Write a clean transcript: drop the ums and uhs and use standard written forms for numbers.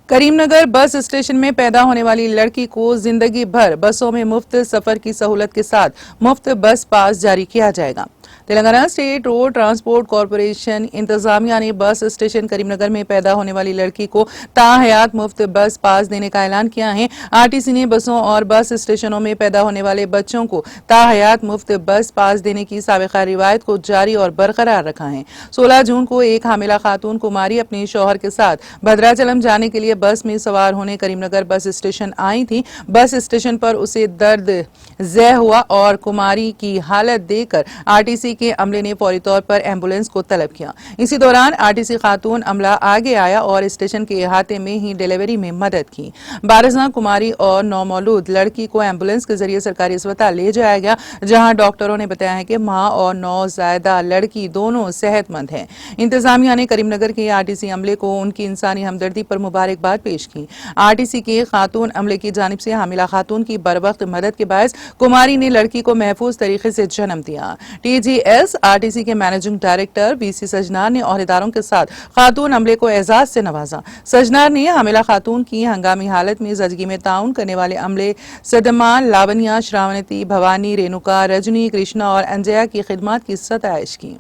Karimnagar bus station में पैदा होने वाली लड़की को जिंदगी भर बसों में मुफ्त सफर की सहूलत के साथ मुफ्त बस पास जारी किया जाएगा। Telangana state road transport corporation इंतजामिया ने बस स्टेशन करीमनगर में पैदा होने वाली लड़की को ताहयात मुफ्त बस पास देने का ऐलान किया है। आरटीसी ने बसों और बस स्टेशनों में पैदा होने वाले बच्चों को ताहयात मुफ्त बस पास देने की साबिका रिवायत को जारी और बरकरार रखा है। 16 जून को एक हामिला खातून कुमारी अपने शौहर के साथ भद्राचलम जाने के लिए बस में सवार होने करीमनगर बस स्टेशन आई थी। बस स्टेशन पर उसे दर्द ज़ह हुआ और कुमारी की हालत देखकर आरटीसी के अमले ने फौरी तौर पर एम्बुलेंस को तलब किया। इसी दौरान आरटीसी खातून अमला आगे आया और स्टेशन के अहाते में ही डिलीवरी में मदद की। 12 कुमारी और नौमौलूद लड़की को एम्बुलेंस के जरिए सरकारी अस्पताल ले जाया गया, जहां डॉक्टरों ने बताया है कि मां और नौज़ायदा लड़की दोनों सेहतमंद हैं। इंतजामिया ने करीमनगर के आरटीसी अमले को उनकी इंसानी हमदर्दी पर मुबारकबाद पेश की। आरटीसी के खातून अमले की जानिब से हामिला खातून की बरवक्त मदद के बायस कुमारी ने लड़की को महफूज तरीके से जन्म दिया। टीजीएस आरटीसी के मैनेजिंग डायरेक्टर वीसी सजनार ने ओहदेदारों के साथ खातून अमले को एजाज से नवाजा। सजनार ने हामिला खातून की हंगामी हालत में जजगी में ताउन करने वाले अमले सदमा, लावनिया, श्रावणती, भवानी, रेणुका, रजनी, कृष्णा और अंजया की खिदमत की सताइश की।